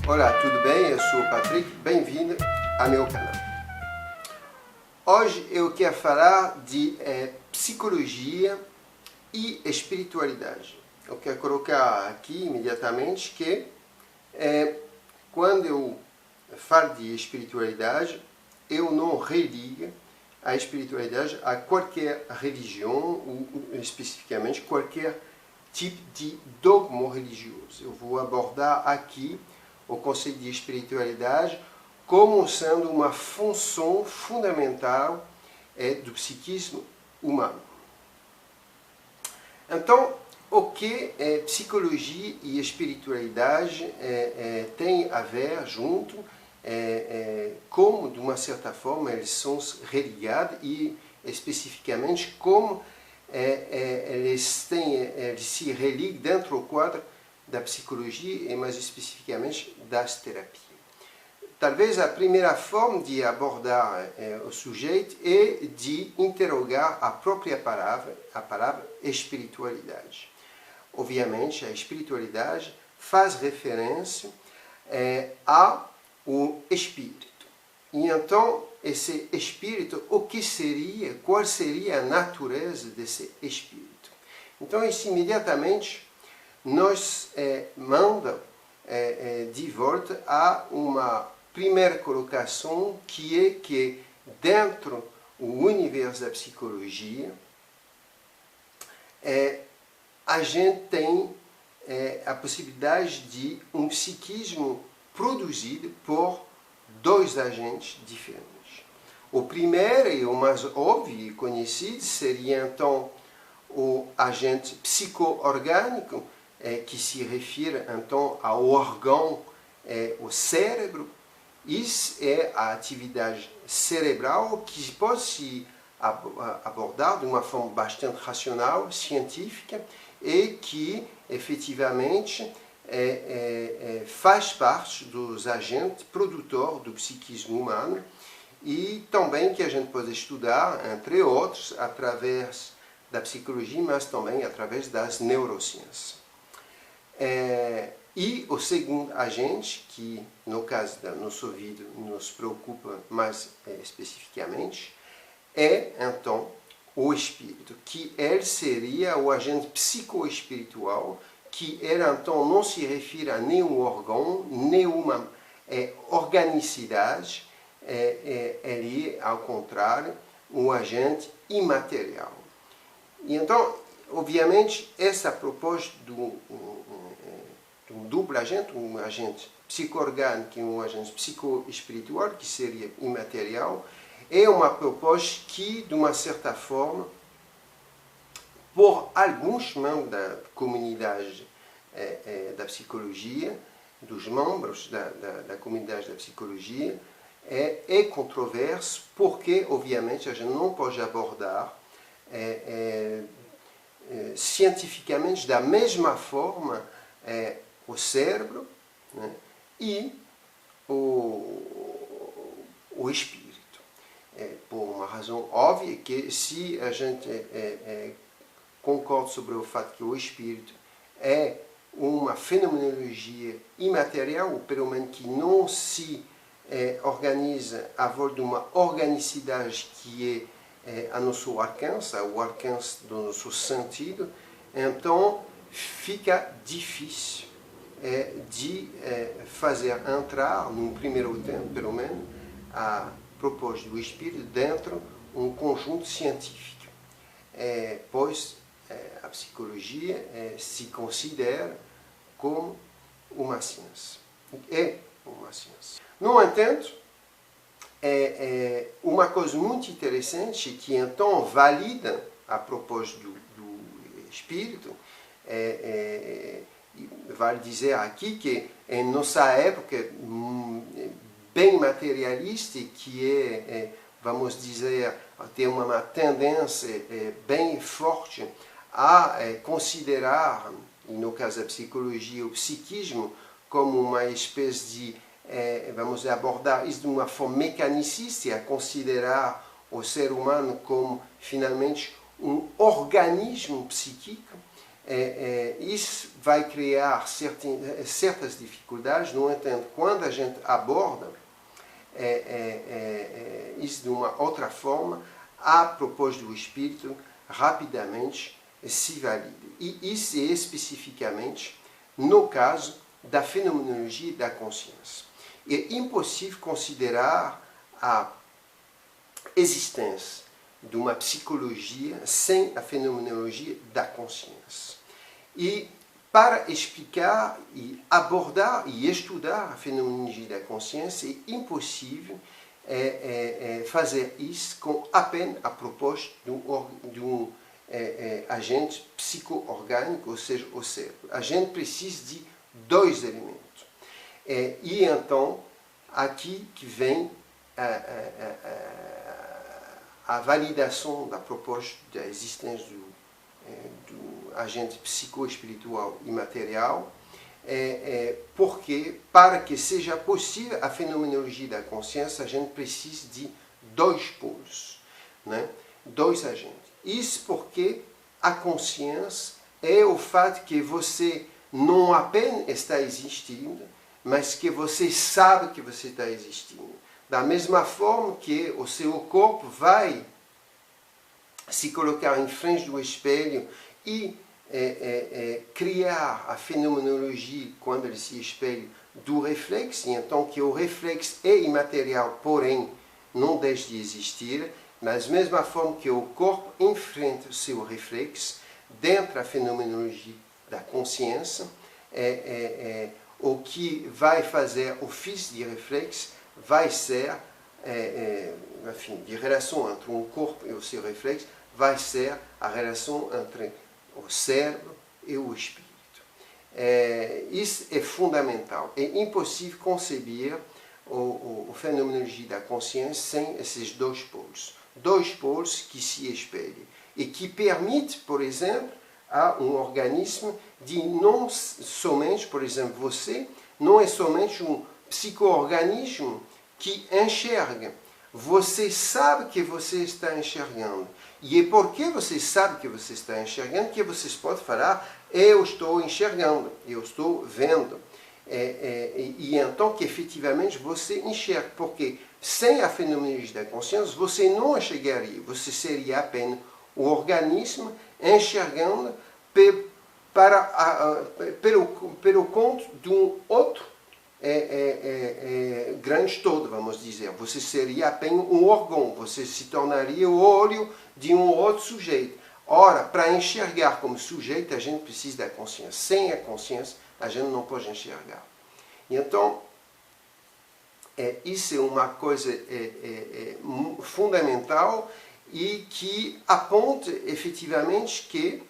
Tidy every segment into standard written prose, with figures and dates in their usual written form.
Olá, tudo bem? Eu sou o Patrick, bem-vindo ao meu canal. Hoje eu quero falar de psicologia e espiritualidade. Eu quero colocar aqui imediatamente que quando eu falo de espiritualidade, eu não religo a espiritualidade a qualquer religião ou especificamente qualquer tipo de dogma religioso. Eu vou abordar aqui o conceito de espiritualidade como sendo uma função fundamental do psiquismo humano. Então, o que psicologia e espiritualidade têm a ver junto, como, de uma certa forma, eles são religados e, especificamente, como eles se religam dentro do quadro da psicologia e, mais especificamente, das terapias. Talvez a primeira forma de abordar o sujeito é de interrogar a própria palavra, a palavra espiritualidade. Obviamente, a espiritualidade faz referência ao espírito. E então, esse espírito, o que seria, qual seria a natureza desse espírito? Então, isso imediatamente nos manda de volta a uma primeira colocação, que é que dentro do universo da psicologia a gente tem a possibilidade de um psiquismo produzido por dois agentes diferentes. O primeiro e o mais óbvio e conhecido seria então o agente psico-orgânico, que se refere então ao órgão, o cérebro. Isso é a atividade cerebral que pode se abordar de uma forma bastante racional, científica, e que efetivamente faz parte dos agentes produtores do psiquismo humano, e também que a gente pode estudar, entre outros, através da psicologia, mas também através das neurociências. E o segundo agente, que no caso do nosso vídeo nos preocupa mais especificamente, é então o espírito, que ele seria o agente psicoespiritual, que ele então não se refere a nenhum órgão, nenhuma organicidade, ele é, ao contrário, um agente imaterial. E então, obviamente, essa proposta de um duplo agente, um agente psico-orgânico e um agente psico-espiritual, que seria imaterial, é uma proposta que, de uma certa forma, por alguns membros da comunidade da psicologia, dos membros da comunidade da psicologia, é controverso, porque, obviamente, a gente não pode abordar cientificamente da mesma forma o cérebro, né, e o espírito. Por uma razão óbvia, que se a gente concorda sobre o fato que o espírito é uma fenomenologia imaterial, ou pelo menos que não se organiza a volta de uma organicidade que é a nosso alcance, o alcance do nosso sentido, então fica difícil de fazer entrar, num primeiro tempo, pelo menos, a proposta do espírito dentro de um conjunto científico, pois a psicologia se considera como uma ciência. É uma ciência. No entanto, uma coisa muito interessante que então valida a proposta do espírito, vale dizer aqui que em nossa época bem materialista, que vamos dizer, tem uma tendência bem forte a considerar, no caso da psicologia, o psiquismo como uma espécie de, vamos abordar isso de uma forma mecanicista, a considerar o ser humano como, finalmente, um organismo psíquico. Isso vai criar certas dificuldades. No entanto, quando a gente aborda isso de uma outra forma, a proposta do espírito rapidamente se valida. E isso é especificamente no caso da fenomenologia da consciência. É impossível considerar a existência de uma psicologia sem a fenomenologia da consciência. E para explicar e abordar e estudar a fenomenologia da consciência, é impossível fazer isso com apenas a proposta de um agente psico-orgânico, ou seja, o cérebro. A gente precisa de dois elementos. E então, aqui que vem a validação da proposta da existência do agente psicoespiritual e material, porque, para que seja possível a fenomenologia da consciência, a gente precisa de dois polos, né? Dois agentes. Isso porque a consciência é o fato que você não apenas está existindo, mas que você sabe que você está existindo. Da mesma forma que o seu corpo vai se colocar em frente do espelho e criar a fenomenologia, quando ele se espelha, do reflexo, e então que o reflexo é imaterial, porém não deixa de existir, mas da mesma forma que o corpo enfrenta o seu reflexo, dentro da fenomenologia da consciência, o que vai fazer ofício de reflexo vai ser, enfim, de relação entre um corpo e o seu reflexo, vai ser a relação entre o cérebro e o espírito. Isso é fundamental. É impossível conceber a fenomenologia da consciência sem esses dois polos. Dois polos que se espelham e que permitem, por exemplo, a um organismo de não somente, por exemplo, você, não é somente um psico-organismo que enxerga. Você sabe que você está enxergando. E é porque você sabe que você está enxergando que você pode falar: eu estou enxergando, eu estou vendo. E então que efetivamente você enxerga. Porque sem a fenomenologia da consciência você não enxergaria. Você seria apenas o organismo enxergando pelo conto de um outro grande todo, vamos dizer. Você seria apenas um órgão, você se tornaria o olho de um outro sujeito. Ora, para enxergar como sujeito, a gente precisa da consciência. Sem a consciência, a gente não pode enxergar. E então, isso é uma coisa fundamental e que aponta efetivamente que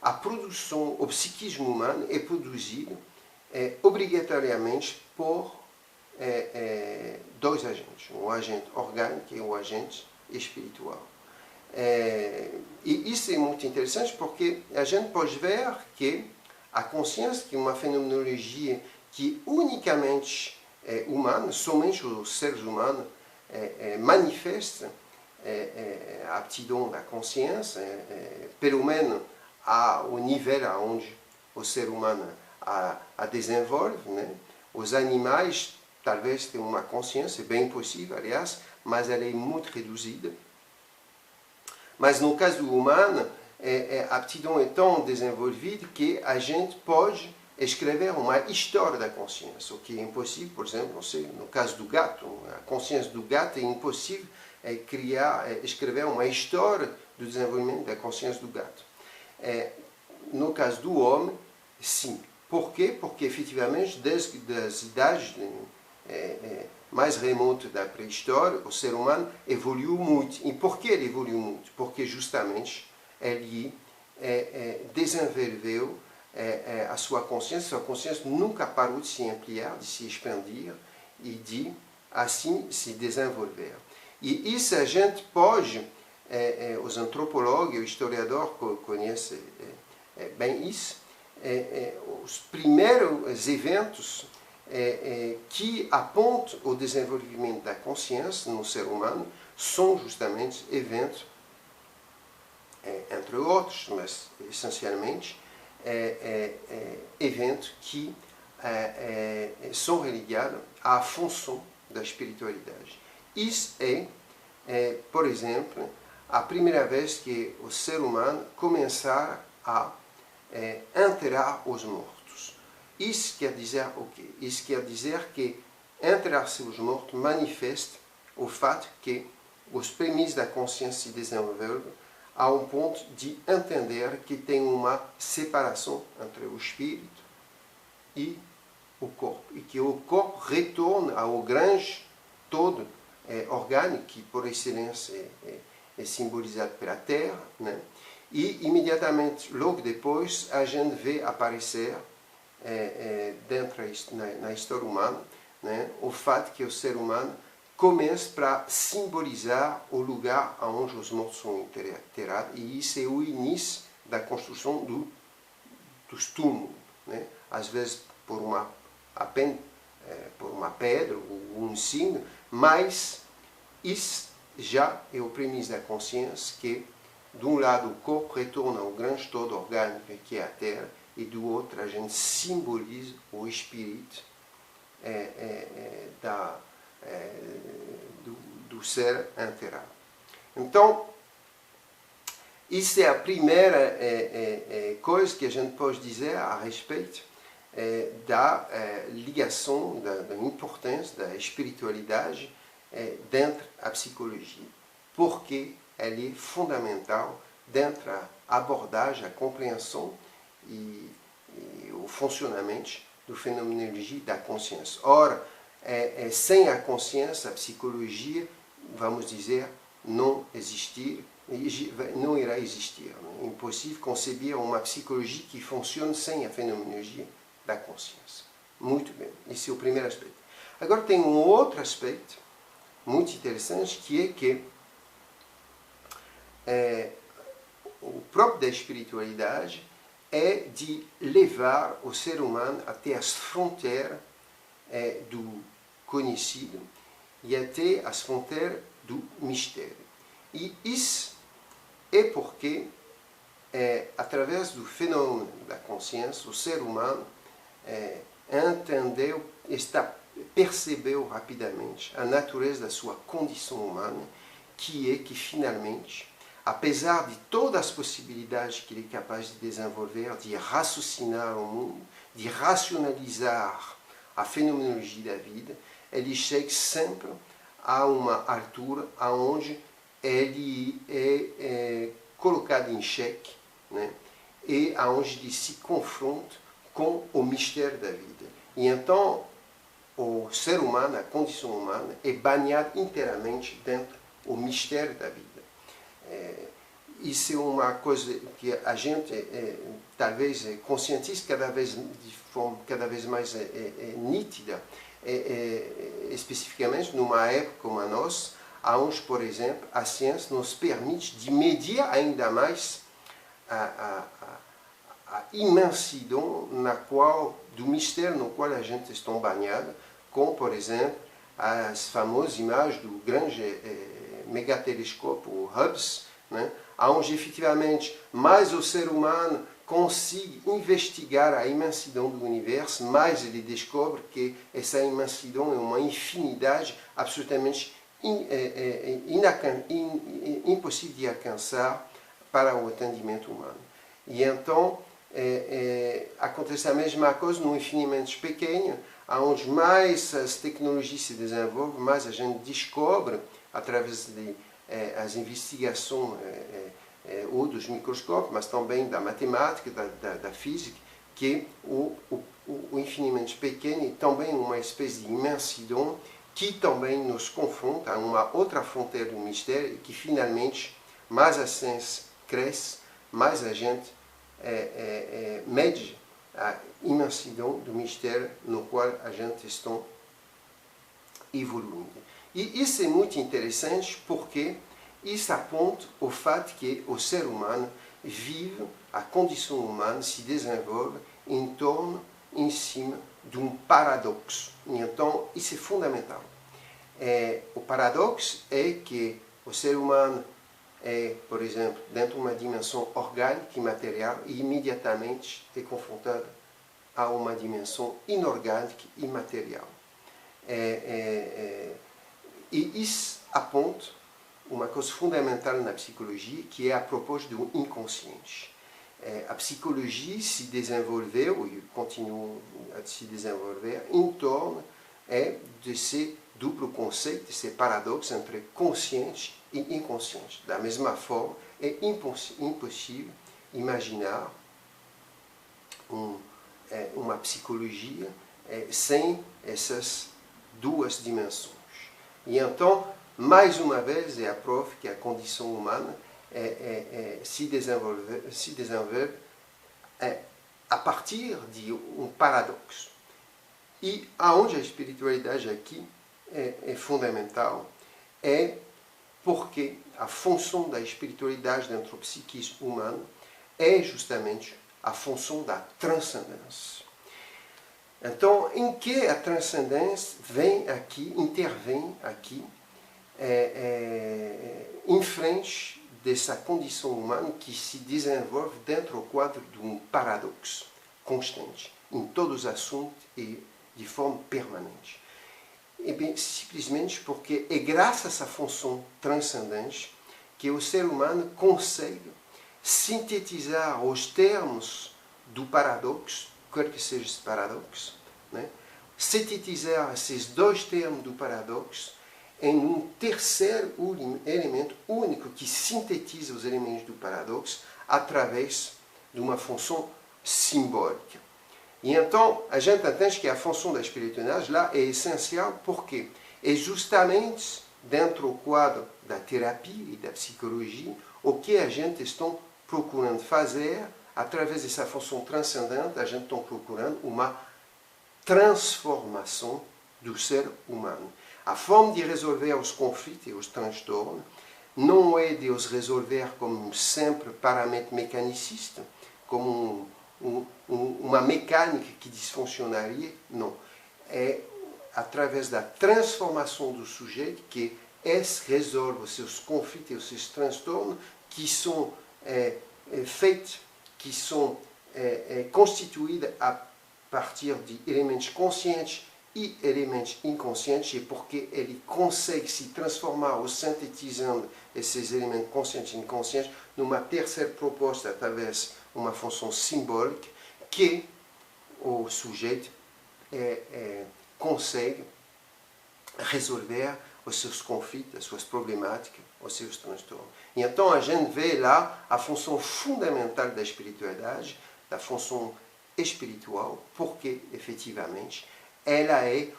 a produção, o psiquismo humano é produzido obrigatoriamente por dois agentes, um agente orgânico e um agente espiritual. E isso é muito interessante porque a gente pode ver que a consciência, que é uma fenomenologia que unicamente é humana, somente os seres humanos manifestam a aptidão da consciência, pelo menos ao nível onde o ser humano a desenvolve, né? Os animais talvez tenham uma consciência, bem possível, aliás, mas ela é muito reduzida. Mas no caso do humano, a aptidão é tão desenvolvida que a gente pode escrever uma história da consciência, o que é impossível, por exemplo, não sei, no caso do gato, a consciência do gato é impossível escrever uma história do desenvolvimento da consciência do gato. No caso do homem, sim. Por quê? Porque, efetivamente, desde as idades mais remotas da pré-história, o ser humano evoluiu muito. E por que ele evoluiu muito? Porque, justamente, ele desenvolveu a sua consciência nunca parou de se ampliar, de se expandir e de, assim, se desenvolver. E isso a gente pode, os antropólogos e o historiador conhecem bem isso, os primeiros eventos que apontam o desenvolvimento da consciência no ser humano são justamente eventos, entre outros, mas essencialmente, eventos que são ligados à função da espiritualidade. Isso por exemplo, a primeira vez que o ser humano começar a enterrar os mortos. Isso quer dizer o quê? Isso quer dizer que enterrar-se os mortos manifesta o fato que os premissas da consciência se desenvolvem a um ponto de entender que tem uma separação entre o espírito e o corpo, e que o corpo retorna ao grande todo orgânico, que por excelência é simbolizado pela Terra, né? E imediatamente, logo depois, a gente vê aparecer dentro na história humana, né, o fato que o ser humano começa para simbolizar o lugar onde os mortos são enterrados, e isso é o início da construção dos túmulos, né? Às vezes apenas por uma pedra ou um signo, mas isso já é o premisso da consciência que, de um lado, o corpo retorna ao grande todo orgânico que é a Terra, e do outro, a gente simboliza o espírito do ser enterrado. Então, isso é a primeira coisa que a gente pode dizer a respeito da ligação, da importância da espiritualidade dentro da psicologia. Porque ela é fundamental dentro da abordagem, a compreensão e o funcionamento do fenomenologia da consciência. Ora, sem a consciência, a psicologia, vamos dizer, não irá existir. É impossível conceber uma psicologia que funcione sem a fenomenologia da consciência. Muito bem, esse é o primeiro aspecto. Agora tem um outro aspecto muito interessante, que é que o próprio da espiritualidade é de levar o ser humano até as fronteiras do conhecido e até as fronteiras do mistério. E isso é porque, através do fenômeno da consciência, o ser humano percebeu rapidamente a natureza da sua condição humana, que é que finalmente, apesar de todas as possibilidades que ele é capaz de desenvolver, de raciocinar o mundo, de racionalizar a fenomenologia da vida, ele chega sempre a uma altura onde ele é colocado em xeque, né? E onde ele se confronta com o mistério da vida. E então, o ser humano, a condição humana, é banhado inteiramente dentro do mistério da vida. Isso é uma coisa que a gente talvez conscientize de forma cada vez mais nítida, especificamente numa época como a nossa, onde, por exemplo, a ciência nos permite de medir ainda mais a imensidão do mistério no qual a gente está banhado, como, por exemplo, as famosas imagens do grande megatelescópio, o Hubble, né, onde efetivamente mais o ser humano consegue investigar a imensidão do universo, mais ele descobre que essa imensidão é uma infinidade absolutamente impossível de alcançar para o entendimento humano. E então acontece a mesma coisa num infinitamente pequeno, onde mais as tecnologias se desenvolvem, mais a gente descobre, através das investigações ou dos microscópios, mas também da matemática, da física, que o infinitamente pequeno é também uma espécie de imensidão que também nos confronta a uma outra fronteira do mistério, e que finalmente, mais a ciência cresce, mais a gente mede a imensidão do mistério no qual a gente está evoluindo. E isso é muito interessante porque isso aponta ao fato que o ser humano vive, a condição humana se desenvolve em torno, em cima de um paradoxo. E então, isso é fundamental. O paradoxo é que o ser humano é, por exemplo, dentro de uma dimensão orgânica e material e imediatamente é confrontado a uma dimensão inorgânica e material. E isso aponta uma coisa fundamental na psicologia, que é a propósito do inconsciente. A psicologia se desenvolveu e continua a se desenvolver em torno desse duplo conceito, desse paradoxo entre consciente e inconsciente. Da mesma forma, é impossível imaginar uma psicologia sem essas duas dimensões. E então, mais uma vez, é a prova que a condição humana se desenvolve a partir de um paradoxo. E aonde a espiritualidade aqui é fundamental é porque a função da espiritualidade dentro do psiquismo humano é justamente a função da transcendência. Então, em que a transcendência intervém aqui, em frente dessa condição humana que se desenvolve dentro do quadro de um paradoxo constante, em todos os assuntos e de forma permanente. E bem, simplesmente porque é graças a essa função transcendente que o ser humano consegue sintetizar os termos do paradoxo, quer que seja esse paradoxo, né? Sintetizar esses dois termos do paradoxo em um terceiro elemento único que sintetiza os elementos do paradoxo através de uma função simbólica. E então, a gente entende que a função da espiritualidade lá é essencial porque é justamente dentro do quadro da terapia e da psicologia o que a gente está procurando fazer através dessa função transcendente. A gente está procurando uma transformação do ser humano. A forma de resolver os conflitos e os transtornos não é de os resolver como sempre parâmetro mecanicista, como uma mecânica que desfuncionaria, não. É através da transformação do sujeito que esse resolve os seus conflitos e os seus transtornos que são feitos, que são constituídos a partir de elementos conscientes e elementos inconscientes, e porque ele consegue se transformar ou sintetizando esses elementos conscientes e inconscientes numa terceira proposta através de uma função simbólica que o sujeito consegue resolver os seus conflitos, as suas problemáticas, os seus transtornos. E então a gente vê lá a função fundamental da espiritualidade, da função espiritual, porque efetivamente ela é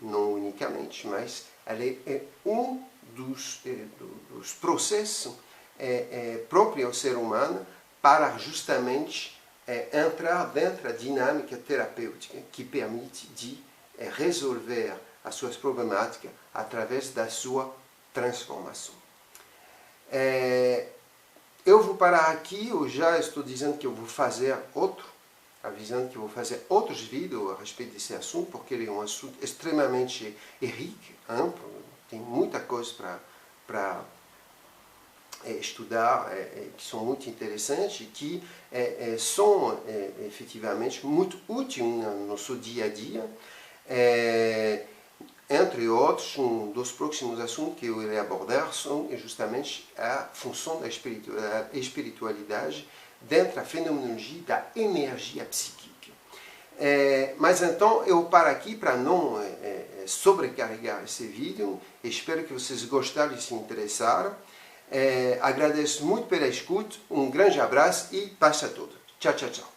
não unicamente, mas ela é dos processos próprios ao ser humano para justamente entrar dentro da dinâmica terapêutica que permite de resolver as suas problemáticas através da sua transformação. Eu vou parar aqui, eu já estou dizendo que eu vou fazer avisando que eu vou fazer outros vídeos a respeito desse assunto, porque ele é um assunto extremamente rico, amplo, tem muita coisa para estudar, que são muito interessantes e que são efetivamente muito úteis no nosso dia a dia. Entre outros, um dos próximos assuntos que eu irei abordar são justamente a função da espiritualidade dentro da fenomenologia da energia psíquica. Mas então eu paro aqui para não sobrecarregar esse vídeo. Espero que vocês gostaram e se interessaram. Agradeço muito pela escuta, um grande abraço e paz a todos. Tchau, tchau, tchau.